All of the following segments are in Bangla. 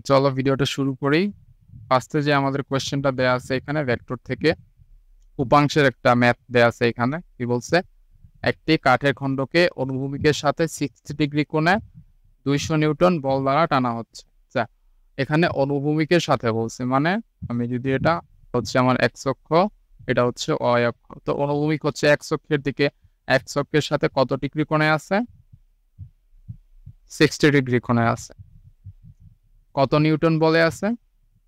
চলো ভিডিওটা শুরু করি। ফার্স্টে যে আমাদের কোয়েশ্চেনটা দেয়া আছে এখানে ভেক্টর থেকে উপাংশের একটা ম্যাথ দেয়া আছে। এখানে কি বলছে, একটি কাঠের খণ্ডকে অনুভূমিকের সাথে 60 ডিগ্রি কোণে 200 নিউটন বল দ্বারা টানা হচ্ছে। আচ্ছা, এখানে অনুভূমিকের সাথে বলছে, মানে আমি যদি এটা হচ্ছে আমার এক্স অক্ষ, এটা হচ্ছে ওয়াই অক্ষ, তো অনুভূমিক হচ্ছে এক্স অক্ষের দিকে, এক্স অক্ষের সাথে কত ডিগ্রি কোণে আছে? 60 ডিগ্রি কোণে আছে। কত নিউটন বলে আছে?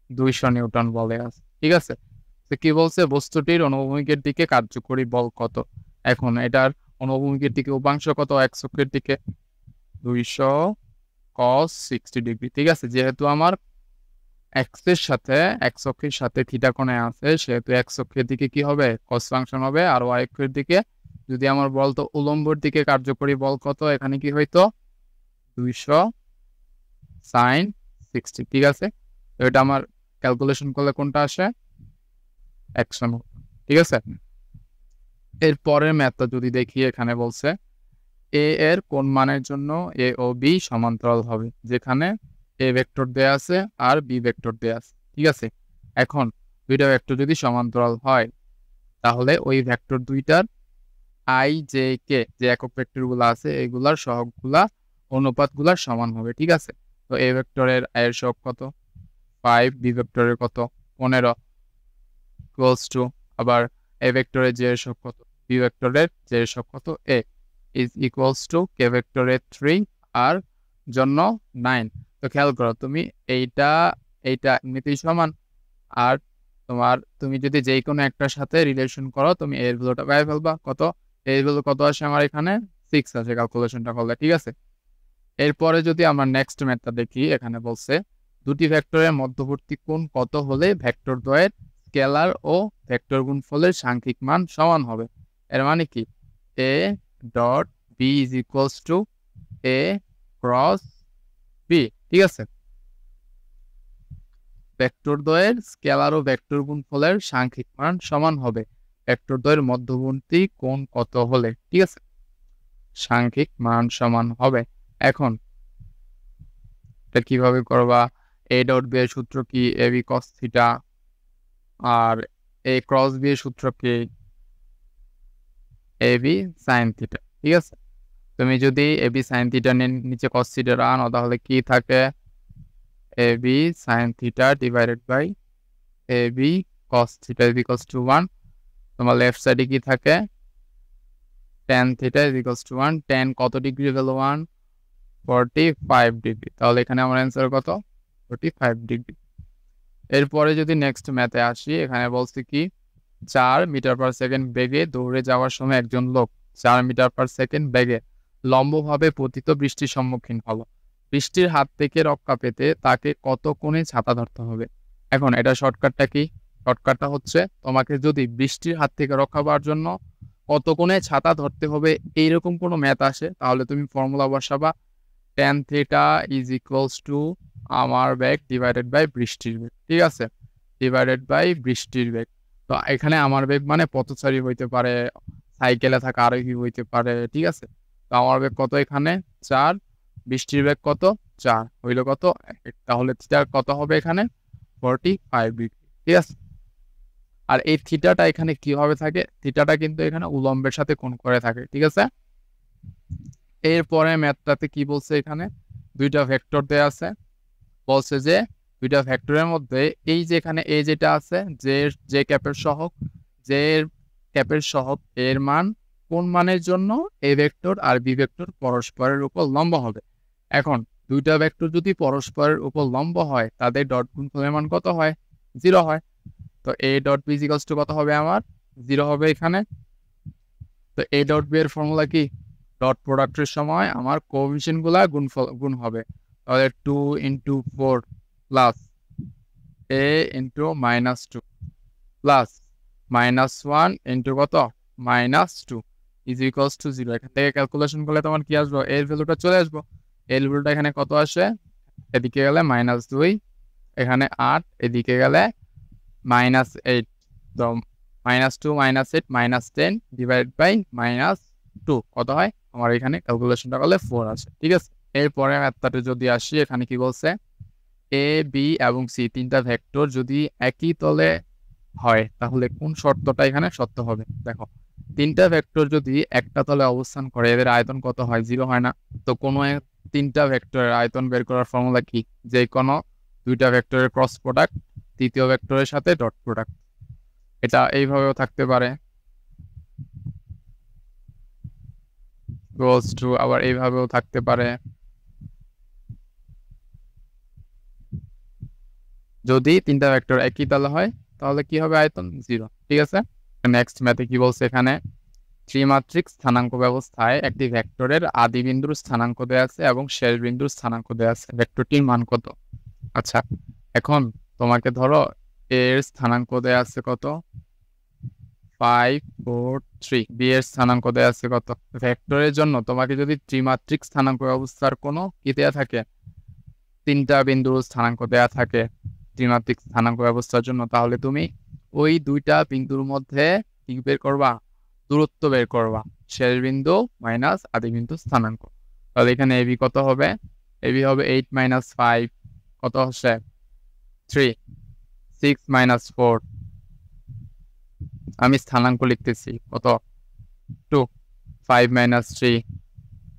200 নিউটন বলে আছে। ঠিক আছে, তো কি বলছে, বস্তুটির অনুভূমিকের দিকে কার্যকরী বল কত। এখন এটার অনুভূমিকের দিকে উপাংশ কত? এক্স অক্ষের দিকে 200 cos 60 ডিগ্রি। ঠিক আছে, যেহেতু আমার এক্স এর সাথে এক্স অক্ষের সাথে থিটা কোণে আছে, সেহেতু এক্স অক্ষের দিকে কি হবে? cos ফাংশন হবে। আর ওয়াই অক্ষের দিকে যদি আমার বলতো উলম্বর দিকে কার্যকরী বল কত, এখানে কি হইতো? 200 sin 60। ঠিক আছে, তো এটা আমার ক্যালকুলেশন করলে কোনটা আসে? 100। ঠিক আছে, এর পরের ম্যাথটা যদি দেখি, এখানে বলছে এ এর কোন মানের জন্য এ ও বি সমান্তরাল হবে, যেখানে এ ভেক্টর দেয়া আছে আর বি ভেক্টর দেয়া আছে। ঠিক আছে, এখন দুইটা ভেক্টর যদি সমান্তরাল হয়, তাহলে ওই ভেক্টর দুইটার আই জে কে যে একক ভেক্টর গুলো আছে এগুলার সহগগুলা অনুপাতগুলার সমান হবে। ঠিক আছে, তো এ ভেক্টরের আই এর সহগ কত? 5, বি ভেক্টরের কত? 15 ইকুয়ালস টু, আবার এ ভেক্টরের জে এর সহগ কত? বি ভেক্টরের জে এর সহগ কত? এ ইজ ইকুয়ালস টু কে ভেক্টরের 3 আর জন্য 9। তো খেয়াল করো, তুমি এইটা এইটা এমনিতেই সমান, আর তুমি যদি যেই কোনো একটার সাথে রিলেশন করো, তুমি এর ভ্যালুটা পাই ফেলবা। কত? এর ভ্যালু কত আসে আমার এখানে? 6 আছে ক্যালকুলেশনটা করলে। ঠিক আছে, এরপরে যদি আমরা নেক্সট ম্যাথটা দেখি, এখানে বলছে দুটি ভেক্টরের মধ্যবর্তী কোণ কত হলে ভেক্টর দ্বয়ের স্কেলার ও ভেক্টর গুণফলের সাংখ্যিক মান সমান হবে। এর মানে কি, A dot B is equals to A cross B. ঠিক আছে, ভেক্টর দ্বয়ের স্কেলার ও ভেক্টর গুণফলের সাংখ্যিক মান সমান হবে ভেক্টর দ্বয়ের মধ্যবর্তী কোণ কত হলে। ঠিক আছে, সাংখ্যিক মান সমান হবে। এখন এটা কিভাবে করবা? এ ডট বি এর সূত্র কি? এ বি কস থিটা। আর এ ক্রস বি এর সূত্র কি? এ বি সাইন থিটা। ঠিক আছে, তুমি যদি এ বি সাইন থিটা নিচে কস থিটা আনো, তাহলে কি থাকে? A B sine theta divided by A B cos theta is equals to 1। তোমার লেফট সাইডে কি থাকে? tan theta is equals to 1। tan কত ডিগ্রি ভ্যালু? 1, 45 ডিগ্রি। তাহলে এখানে আমার অ্যান্সার কত? 45 ডিগ্রি। এরপরে যদি নেক্সট ম্যাথে আসি, এখানে বলছি কি 4 মিটার পার সেকেন্ড বেগে দৌড়ে যাওয়ার সময় একজন লোক 4 মিটার পার সেকেন্ড বেগে লম্বভাবে পতিত বৃষ্টির সম্মুখীন হলো। বৃষ্টির হাত থেকে রক্ষা পেতে তাকে কত কোণে ছাতা ধরতে হবে? এখন এটা শর্টকাটটা কি? শর্টকাটটা হচ্ছে, তোমাকে যদি বৃষ্টির হাত থেকে রক্ষা পাওয়ার জন্য কত কোণে ছাতা ধরতে হবে এইরকম কোনো ম্যাথ আসে, তাহলে তুমি ফর্মুলা বসাবা tan theta is equals to আমার বেগ ডিভাইডেড বাই বৃষ্টির বেগ। ঠিক আছে, ডিভাইডেড বাই বৃষ্টির বেগ। তো এখানে আমার বেগ মানে পথচারী হইতে পারে, সাইকেলে থাকা আরোহী হইতে পারে। ঠিক আছে, তো আমার বেগ কত এখানে? 4, বৃষ্টির বেগ কত? 4, হইলো কত? 1। তাহলে থিটা কত হবে এখানে? 45 ডিগ্রি। ঠিক আছে, আর এই থিটাটা এখানে কিভাবে থাকে? থিটাটা কিন্তু এখানে উলম্বের সাথে কোণ করে থাকে। ঠিক আছে, এরপরে ম্যাথটাতে কি বলছে, এখানে দুইটা ভেক্টর দেয়া আছে। বলছে যে দুইটা ভেক্টরের মধ্যে এই যে এখানে এ যেটা আছে, যে ক্যাপের সহগ, যে ক্যাপের সহগ এর মান কোন মানের জন্য এ ভেক্টর আর বি ভেক্টর পরস্পরের উপর লম্ব হবে। এখন দুইটা ভেক্টর যদি পরস্পরের উপর লম্ব হয়, তাদের ডট গুণফলের মান কত হয়? 0 হয়। তো A dot B equals to কত হবে আমার? 0 হবে এখানে। তো এ ডট বি এর ফর্মুলা কি? ডট প্রোডাক্টের সময় আমার কোএফিসিয়েন্ট গুলা গুণ হবে। তাহলে 2 into 4 plus A into -2 plus -1 into কত? -2 ইজ ইকুয়ালস টু 0। এখান থেকে ক্যালকুলেশন করলে তোমার কি আসবো? এর ভ্যালুটা চলে আসবো। এর ভ্যালুটা এখানে কত আসে? এদিকে গেলে -2, এখানে 8, এদিকে গেলে -8। তো -2 -8 -10 ডিভাইড বাই -2 কত হয়? আমার এখানে ক্যালকুলেশনটা করলে 4 আছে। ঠিক আছে, এরপরে ম্যাথটাতে যদি আসি, এখানে কি বলছে? এ বি এবং সি তিনটা ভেক্টর যদি একই তলে হয় তাহলে কোন শর্তটা এখানে সত্য হবে? দেখো, তিনটা ভেক্টর যদি একটা তলে অবস্থান করে এদের আয়তন কত হয়? 0 হয় না? তো কোনো তিনটা ভেক্টরের আয়তন বের করার ফর্মুলা কি? যে কোনো দুইটা ভেক্টরের ক্রস প্রোডাক্ট তৃতীয় ভেক্টরের সাথে ডট প্রোডাক্ট। এটা এইভাবেও থাকতে পারে, গোস টু, আবার এইভাবেও থাকতে পারে। যদি তিনটা ভেক্টর একই তলে হয় তাহলে কি হবে? আয়তন 0। ঠিক আছে, নেক্সট ম্যাথে কি বলছে এখানে? ত্রিমাত্রিক স্থানাঙ্ক ব্যবস্থায় একটি ভেক্টরের আদি বিন্দুর স্থানাঙ্ক দেয়া আছে এবং শেষ বিন্দুর স্থানাঙ্ক দেয়া আছে, ভেক্টরটির মান কত? আচ্ছা, এখন তোমাকে ধরো এর স্থানাঙ্ক দেয়া আছে কত? 5 4 3। বি এর স্থানাঙ্ক দেয়া আছে কত? ভেক্টরের জন্য তোমাকে যদি ত্রিমাত্রিক স্থানাঙ্ক ব্যবস্থার কোনো কি দেয়া থাকে, তিনটা বিন্দুর স্থানাঙ্ক দেয়া থাকে ত্রিমাত্রিক স্থানাঙ্ক ব্যবস্থার জন্য, তাহলে তুমি ওই দুইটা বিন্দুর মধ্যে কি বের করবা? দূরত্ব বের করবা, শেষ বিন্দু মাইনাস আদি বিন্দু স্থানাঙ্ক। তাহলে এখানে এবি কত হবে? এবি হবে 8 - 5, কত হচ্ছে? 3। 6 - 4, আমি স্থানাঙ্ক লিখতেছি কত? 2। 5 - 3,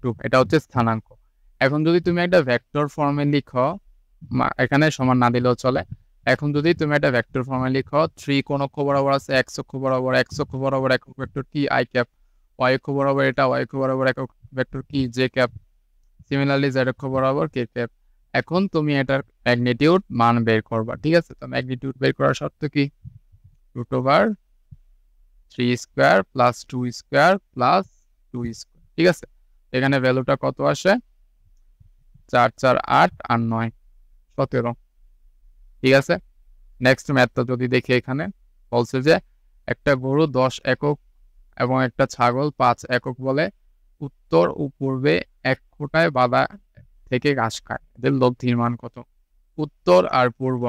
2। এটা হচ্ছে স্থানাঙ্ক। এখন যদি তুমি একটা ভেক্টর ফর্মে লিখো, এখানে সমান না দিলেও চলে। এখন যদি তুমি একটা ভেক্টর ফর্মে লিখো, 3 কোন অক্ষ বরাবর আছে? x অক্ষ বরাবর। x অক্ষ বরাবর একক ভেক্টর কি? i cap. y অক্ষ বরাবর এটা, y অক্ষ বরাবর একক ভেক্টর কি? j cap. সিমিলারলি z অক্ষ বরাবর k ক্যাপ। এখন তুমি এটার ম্যাগনিটিউড মান বের করবা। ঠিক আছে, তো ম্যাগনিটিউড বের করার শর্ত কি? √3 square plus 2 square plus 2 square. ঠিক আছে, এখানে ভ্যালুটা কত আসে? 4 4 8 আর 9 17। ঠিক আছে, নেক্সট ম্যাথটা যদি দেখি, এখানে বলছে যে একটা গরু 10 একক এবং একটা ছাগল 5 একক বলে উত্তর ও পূর্বে এক খোঁটায় বাঁধা থেকে ঘাস খায়, এদের লব্ধির মান কত? উত্তর আর পূর্ব,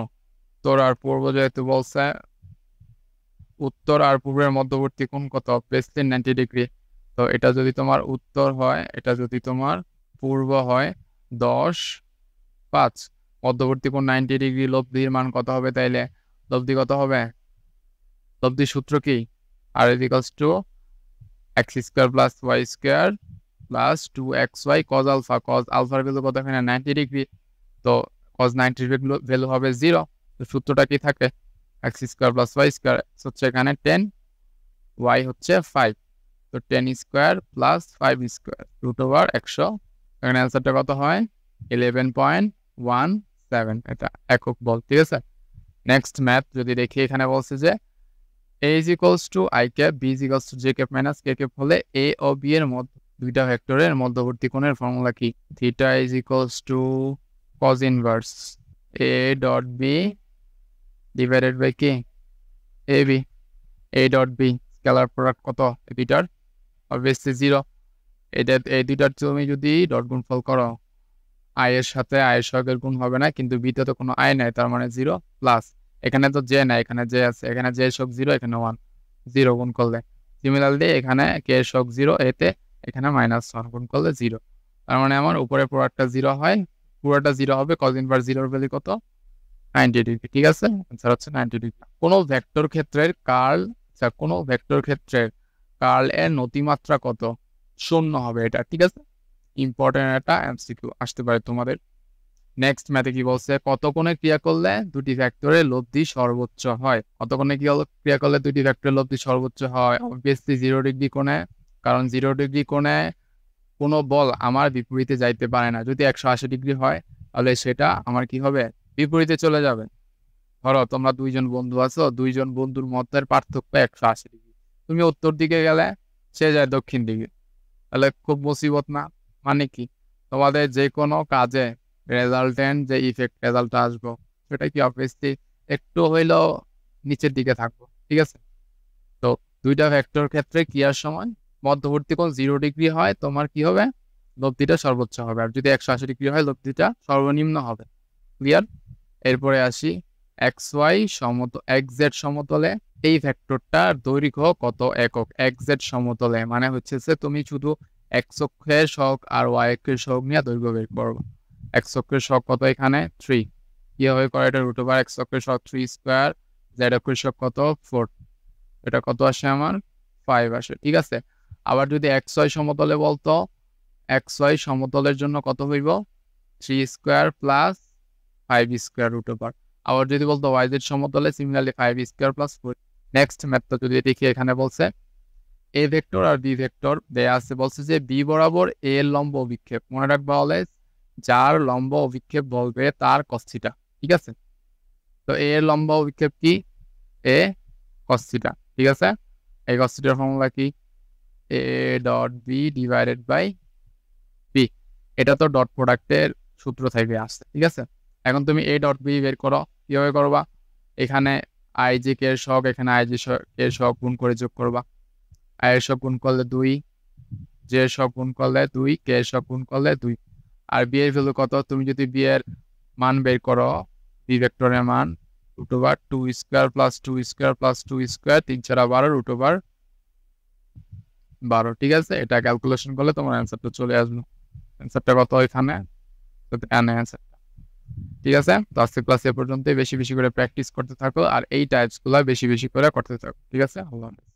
উত্তর আর পূর্ব যেহেতু বলছে, উত্তর আর পূর্বের মধ্যবর্তী কোণ কত? Obviously 90 degree. তো এটা যদি তোমার উত্তর হয়, এটা যদি তোমার পূর্ব হয় 10 5, মধ্যবর্তী কোণ 90 ডিগ্রি, লব্ধির মান কত হবে তাইলে? লব্ধি কত হবে? লব্ধির সূত্র কি? আর equals to x square plus Y square plus 2xy cos alpha. cos আলফার ভ্যালু কত এখানে? 90 ডিগ্রি। তো cos 90 ভ্যালু হবে 0। তো সূত্রটা কি থাকে? X square plus Y square, হচ্ছে এখানে 10, y হচ্ছে 5। তো 10 স্কয়ার প্লাস 5 স্কয়ার √100। এখানে অ্যান্সারটা কত হয়? 11.17। এটা একক বল। ঠিক আছে, নেক্সট ম্যাথ যদি দেখি, এখানে বলছে যে a is equals to i cap, b is equals to j cap minus k cap হলে a ও b এর মধ্যে দুইটা ভেক্টরের মধ্যবর্তী কোণের ফর্মুলা কি? Theta is equals to cos inverse a dot b divided by কি? ab। a dot b scalar product কত এই দুইটার? অবভিয়াসলি 0। এটা এই দুইটার তুমি যদি ডট গুণফল করো, i এর সাথে i এর সহগের গুণ হবে না, কিন্তু b তে তো কোনো i নাই, তার মানে 0 প্লাস এখানে তো j নাই, এখানে j আছে, এখানে j এর সহগ 0, এখানে 1, 0 গুণ করলে। সিমিলারলি এখানে k এর সহগ 0, এতে এখানে -1 গুণ করলে 0। তার মানে আমার উপরে পুরোটা 0 হয়, পুরোটা 0 হবে। cos ইনভার্স 0 এর ভ্যালু কত? 90 ডিগ্রি। ঠিক আছে, आंसर হচ্ছে 90 ডিগ্রি। কোন ভেক্টর ক্ষেত্রের কার্ল, আচ্ছা কোন ভেক্টর ক্ষেত্রের কার্ল এর নতিমাত্রা কত? 0 হবে এটা। ঠিক আছে, ইম্পর্টেন্ট একটা এমসিকিউ আসতে পারে তোমাদের। নেক্সট ম্যাথে কি বলছে? কত কোণে ক্রিয়া করলে দুটি ভেক্টরের লব্ধি সর্বোচ্চ হয়? কত কোণে ক্রিয়া করলে দুটি ভেক্টরের লব্ধি সর্বোচ্চ হয়? অবভিয়াসলি 0 ডিগ্রি কোণে, কারণ 0 ডিগ্রি কোণে কোনো বল আমার বিপরীতে যাইতে পারে না। যদি 180 ডিগ্রি হয় তাহলে সেটা আমার কি হবে? বিপরীতে চলে যাবে। ধরো তোমরা দুইজন বন্ধু আছো, দুইজন বন্ধুর মধ্যে পার্থক্য 180 ডিগ্রি। তুমি উত্তর দিকে গেলে, সে যায় দক্ষিণ দিকে, তাহলে খুব মুসিবত না? মানে কি, তোমাদের যে কোনো কাজে রেজাল্টেন্ট যে ইফেক্ট রেজাল্ট আসবো, সেটা কি অবভিয়াসলি একটু হইলেও নিচের দিকে থাকবো। ঠিক আছে, তো দুইটা ভেক্টর ক্ষেত্রে ক্রিয়ার সময় মধ্যবর্তী কোণ 0 ডিগ্রি হয়, তোমার কি হবে? লব্ধিটা সর্বোচ্চ হবে। আর যদি 180 ডিগ্রি হয়, লব্ধিটা সর্বনিম্ন হবে। ক্লিয়ার? এরপরে আসি xy xz সমতলে এই ভেক্টরটার দৈর্ঘ্য কত একক? xz সমতলে মানে হচ্ছে যে তুমি শুধু x অক্ষের সহগ আর y অক্ষের সহগ নিয়ে দৈর্ঘ্য বের করবে। x অক্ষের সহগ কত এখানে? 3। কিভাবে করে এটা রুট ওভার এক্স অক্ষের সহগ 3 স্কয়ার, জেড অক্ষের সহগ কত 4, এটা কত আসে আমার 5 আসে। ঠিক আছে, আবার যদি এক্স ওয়াই সমতলে বলতো, এক্স ওয়াই সমতলের জন্য কত হইব 3 square plus 5 square root over. আবার যদি বলতো ওয়াই জেড সমতলে সিমিলারলি 5 স্কয়ার প্লাস 4। নেক্সট ম্যাথটা যদি দেখি, এখানে বলছে এ ভেক্টর আর বি ভেক্টর দেয়া আছে, বলছে যে বি বরাবর এ এর লম্ব অভিক্ষেপ, মনে রাখবা অলওয়েজ যার লম্ব অভিক্ষেপ বলবে তার cos θ। ঠিক আছে, তো এ এর লম্ব অভিক্ষেপ কি এ cos θ। ঠিক আছে, এই cos θ এর ফর্মুলা কি A dot B divided by B, এটা তো ডট প্রোডাক্টের সূত্র থেকে আসছে। ঠিক আছে, এখন তুমি এ ডট বি বের করো, কিভাবে করবা, এখানে আই জি কে এর সহগ, এখানে আই জি কে এর সহগ গুণ করে যোগ করবা, আই এর সহগ গুণ করলে 2, জে এর সহগ গুণ করলে 2, কে এর সহগ গুণ করলে 2। আর বি এর ভ্যালু কত, তুমি যদি বি এর মান বের করো, বি ভেক্টরের মান root over 2 square plus 2 square plus 2 square 3 4 12 root over 12। ঠিক আছে, এটা ক্যালকুলেশন করলে তোমার অ্যান্সারটা চলে আসবে। অ্যান্সারটা কত এখানে অ্যান্সার। ঠিক আছে, তো আজকে ক্লাস এ পর্যন্তই। বেশি বেশি করে প্র্যাকটিস করতে থাকো আর এই টাইপস গুলা বেশি বেশি করে করতে থাকো। ঠিক আছে, আল্লাহ হাফেজ।